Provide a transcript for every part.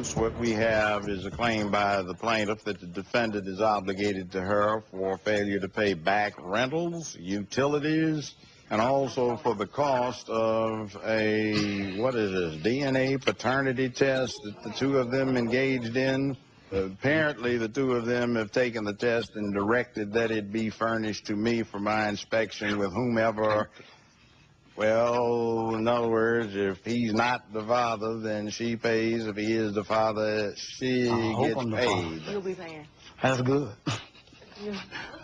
instance, what we have is a claim by the plaintiff that the defendant is obligated to her for failure to pay back rentals, utilities, and also for the cost of a, what is this, DNA paternity test that the two of them engaged in. Apparently, the two of them have taken the test and directed that it be furnished to me for my inspection with whomever. Well, in other words, if he's not the father, then she pays. If he is the father, she gets paid. You'll be paying. That's good.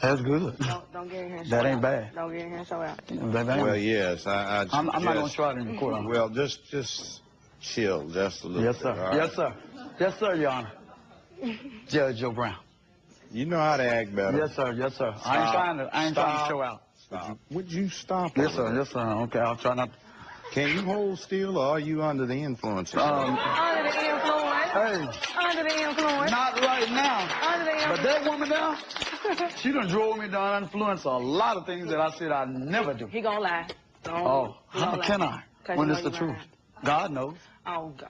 That's good. Don't get in here and That ain't bad. Don't get in here and show out. Well, yes, I'm not going to try it in court. Well, just chill just a little Yes, bit. sir. Right? Yes, sir. Yes, sir, Your Honor. Judge Joe Brown. You know how to act better. Yes, sir. Yes, sir. I ain't trying to show out. Stop. Would you stop? Yes, sir. Yes, sir. Okay, I'll try not to. Can you hold still, or are you under the influence? Under the influence. Hey. Under the influence. Not right now. Under the influence. But that woman there, she done drove me down influence a lot of things that I said I'd never do. He gonna lie. How can I? When it's the truth. God knows. Oh, God.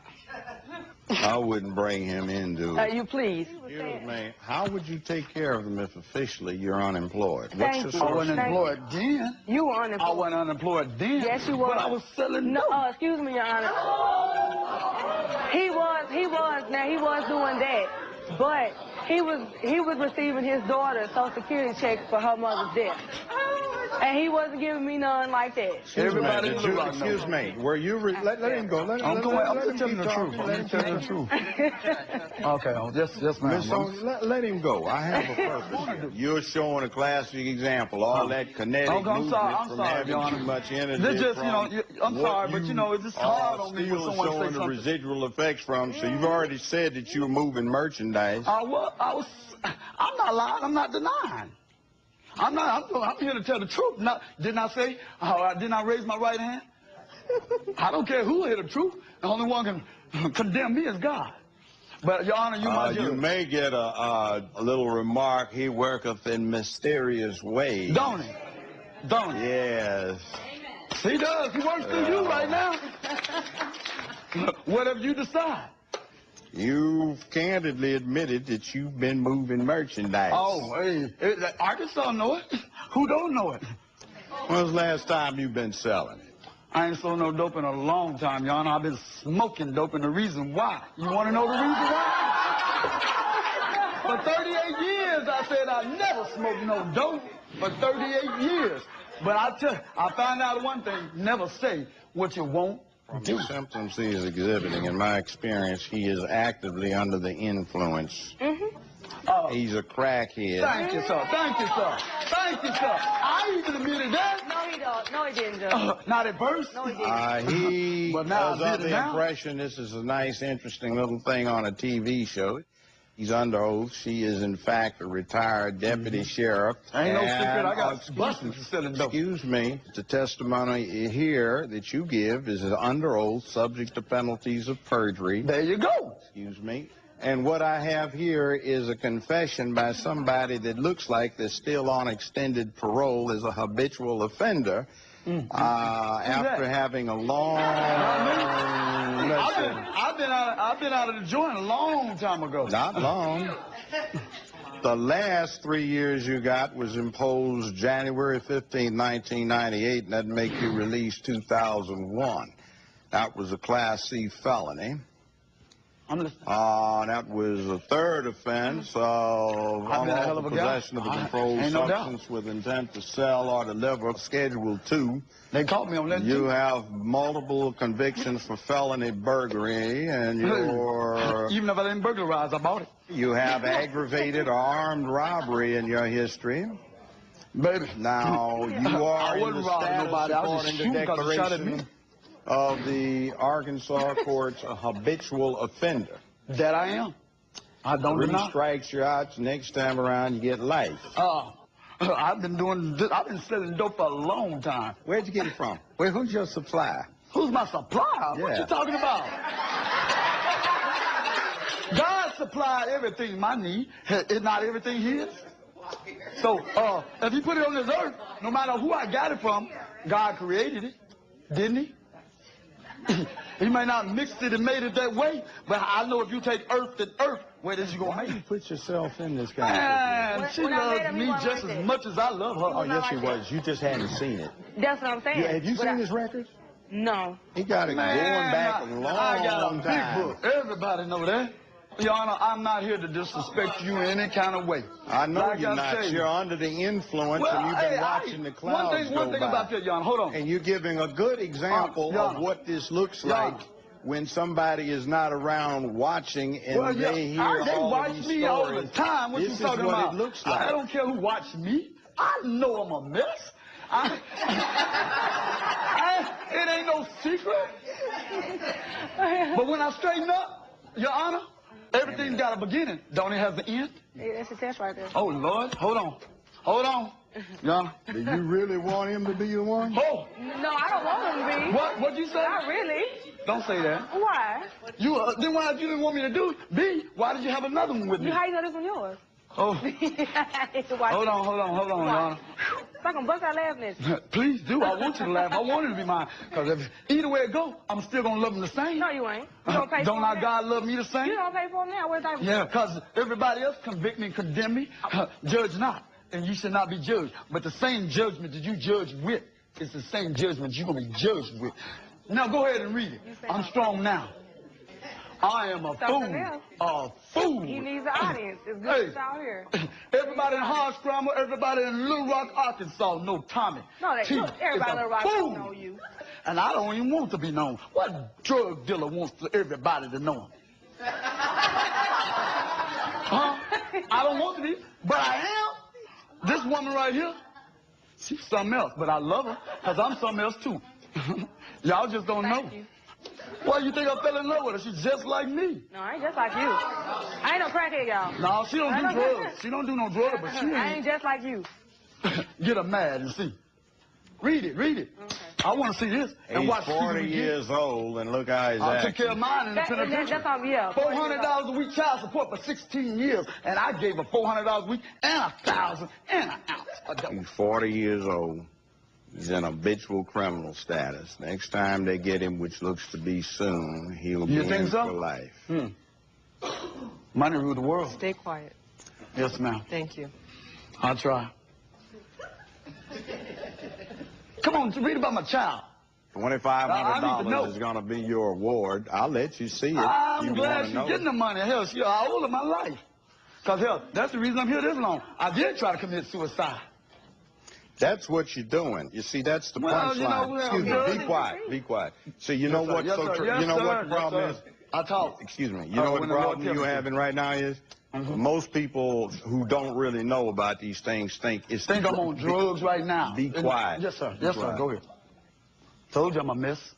I wouldn't bring him into it. You please. Excuse me. How would you take care of them if officially you're unemployed? Thank you. I wasn't employed then. You were unemployed. I wasn't unemployed then. Yes, you were. But I was selling dope. No, excuse me, Your Honor. He was doing that. But he was receiving his daughter's Social Security check for her mother's death. And he wasn't giving me none like that. Everybody excuse me. Were you let him go. Let him tell you the truth. I'm telling you the truth. Okay, yes, ma'am. Miss Sonia, let him go. I have a purpose here. You're showing a classic example. All that kinetic movement from having too much energy. This just, I'm sorry, but it's just hard on me when someone says something. The residual effects from. So you've already said that you were moving merchandise. I'm not lying. I'm not denying. I'm here to tell the truth. Didn't I say? Didn't I raise my right hand? I don't care who hear the truth. The only one can condemn me is God. But Your Honor, you may get a little remark. He worketh in mysterious ways. Don't he? Don't he? Yes. He does. He works through you right now. Whatever you decide. You've candidly admitted that you've been moving merchandise. Oh, hey, Arkansas know it. Who don't know it? When's the last time you've been selling it? I ain't sold no dope in a long time, Your Honor. I've been smoking dope, and the reason why. You want to know the reason why? For 38 years, I said I never smoked no dope. For 38 years. But I found out one thing. Never say what you won't do. The symptoms he is exhibiting, in my experience, he is actively under the influence. He's a crackhead. Thank you, sir. Thank you, sir. Thank you, sir. I even admitted that. No, he don't. No, he didn't, Judge. Not at first? No, he didn't. He But now was under the impression this is a nice, interesting little thing on a TV show. He's under oath. She is, in fact, a retired deputy sheriff. Ain't no secret. I got buses for selling dope. Excuse me. The testimony here that you give is under oath, subject to penalties of perjury. There you go. Excuse me. And what I have here is a confession by somebody that looks like they're still on extended parole as a habitual offender. After having a long... I've been out of the joint a long time ago. Not long. The last 3 years you got was imposed January 15, 1998, and that'd make you released 2001. That was a Class C felony. That was a third offense of unlawful possession of a controlled substance with intent to sell or deliver. Schedule 2. They caught me on that. You have multiple convictions for felony burglary, and you're... Even if I didn't burglarize, I bought it. You have aggravated or armed robbery in your history. Baby. Now, you are in the status, according to declaration of the Arkansas courts, a habitual offender. That I am. I don't deny. 3 strikes, you're out. Next time around, you get life. I've been selling dope for a long time. Where'd you get it from? Who's your supplier? Who's my supplier? Yeah. What you talking about? God supplied everything I need. Is not everything his? So, if he put it on this earth, no matter who I got it from, God created it. Didn't he? He may not mixed it and made it that way, but I know if you take earth to earth, where is you going to make it? Why you put yourself in this kind Man, of she loves me just as much as I love her. Oh, yes, she was. You just hadn't seen it. That's what I'm saying. Have you seen his record? No. He got it going back a long I got a time. big book. Everybody know that. Your Honor, I'm not here to disrespect you in any kind of way. I know like you're not. You're under the influence, and you've been watching the clouds One thing go by. about that, Your Honor, hold on. And you're giving a good example of what this looks like when somebody is not around watching and they hear they all watch these me stories. all the time. What This you talking is what about? it looks like. I don't care who watches me. I know I'm a mess. It ain't no secret. But when I straighten up, Your Honor, everything's got a beginning. Don't it have the end? Yeah, that's a test right there. Oh, Lord. Hold on. Hold on. Your Honor. Do you really want him to be the one? Oh. No, I don't want him to be. What'd you say? Not really. Don't say that. Why? Then why you didn't want me to do? B, why did you have another one with me? How you know this one yours? Oh. Hold on, Your Honor. So I can bust out laughing at you. Please do. I want you to laugh. I want it to be mine. Because either way it go, I'm still going to love him the same. No, you ain't. You don't pay Don't for our him God love me the same? You don't pay for him now. Where's that? Yeah, because everybody else convict me and condemn me. Judge not. And you should not be judged. But the same judgment that you judge with is the same judgment you're going to be judged with. Now go ahead and read it. I'm strong now. I am a fool. A fool. He needs an audience. It's good out here. Everybody in Hard Scramble, everybody in Little Rock, Arkansas know Tommy. No, everybody in Little Rock know you. And I don't even want to be known. What drug dealer wants everybody to know him? Huh? I don't want to be, but I am. This woman right here, she's something else, but I love her because I'm something else too. Y'all just don't know. Why you think I fell in love with her? She's just like me. No, I ain't just like you. I ain't no crackhead, y'all. No, she don't do drugs. She don't do no drugs, but she I ain't just like you. Get her mad and see. Read it. Okay. I want to see this. And He's watch 40 years old, and look how he's I'll acting. take care of mine in the penitentiary. That's on me, yeah. $400 a week child support for 16 years, and I gave her $400 a week and $1,000 and an ounce of dope. He's 40 years old. He's in habitual criminal status. Next time they get him, which looks to be soon, he'll be in for life. Money rule the world. Stay quiet. Yes, ma'am. Thank you. I'll try. Come on, read about my child. $2,500 is going to be your award. I'll let you see it. I'm glad she's getting the money. Hell, I owe her my life. Because, hell, that's the reason I'm here this long. I did try to commit suicide. That's what you're doing. You see, that's the punchline. Excuse me, be quiet, be quiet. See, you know what the problem is? I talk. Excuse me. You know what the problem you're having right now is? Most people who don't really know about these things think I'm on drugs right now. Be quiet. Yes, sir. Yes, sir. Go ahead. Told you I'm a mess.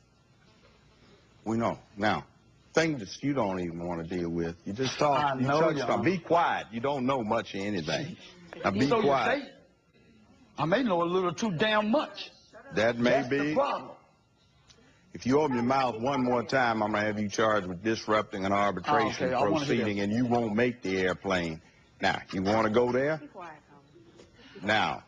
We know. Now, things that you don't even want to deal with. You just talk. I know, be quiet. You don't know much of anything. Now, be quiet. I may know a little too damn much. That may be. That's the problem. If you open your mouth one more time, I'm going to have you charged with disrupting an arbitration proceeding, and you won't make the airplane. Now, you want to go there? Now,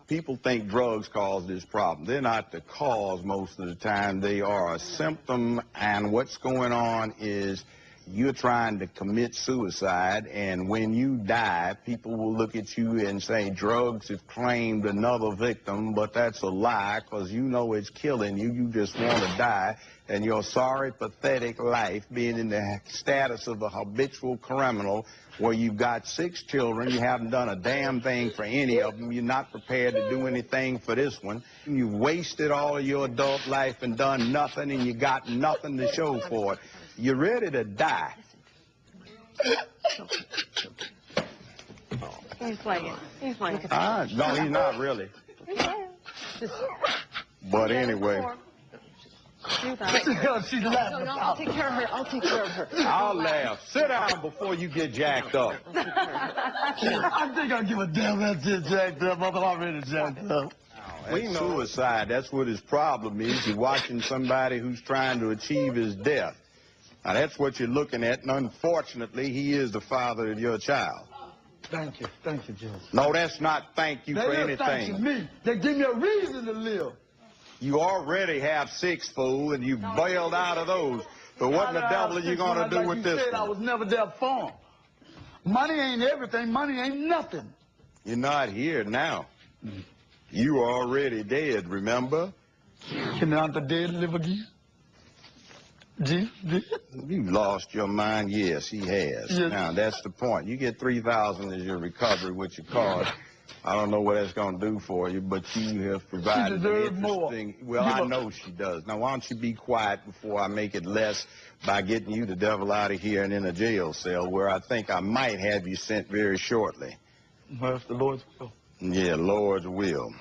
people think drugs cause this problem. They're not the cause most of the time. They are a symptom, and what's going on is you're trying to commit suicide, and when you die, people will look at you and say drugs have claimed another victim, but that's a lie because you know it's killing you. You just want to die, and your sorry, pathetic life being in the status of a habitual criminal where you've got 6 children, you haven't done a damn thing for any of them, you're not prepared to do anything for this one, you've wasted all of your adult life and done nothing, and you got nothing to show for it. You're ready to die. He's playing. He's playing. No, he's not really. But anyway. She's laughing. I'll take care of her. I'll take care of her. I'll laugh. Sit down before you get jacked up. I think I'll give a damn that's it jacked up. I'm already jacked up. We know suicide. That's what his problem is. You're watching somebody who's trying to achieve his death. Now, that's what you're looking at, and unfortunately, he is the father of your child. Thank you, Judge. No, that's not thank you for anything. Thanking me. They give me a reason to live. You already have 6, fool, and you bailed out of those. So what in the devil are you going to do with this said, I one? was never there for him. Money ain't everything. Money ain't nothing. You're not here now. You are already dead, remember? Can the dead live again? Jesus did. You lost your mind. Yes, he has. Yes. Now, that's the point. You get $3,000 as your recovery with your card. I don't know what that's going to do for you, but you have provided an interesting... Well, I know she does. Now, why don't you be quiet before I make it less by getting you the devil out of here and in a jail cell where I think I might have you sent very shortly. Well, if the Lord's will. Yeah, Lord's will.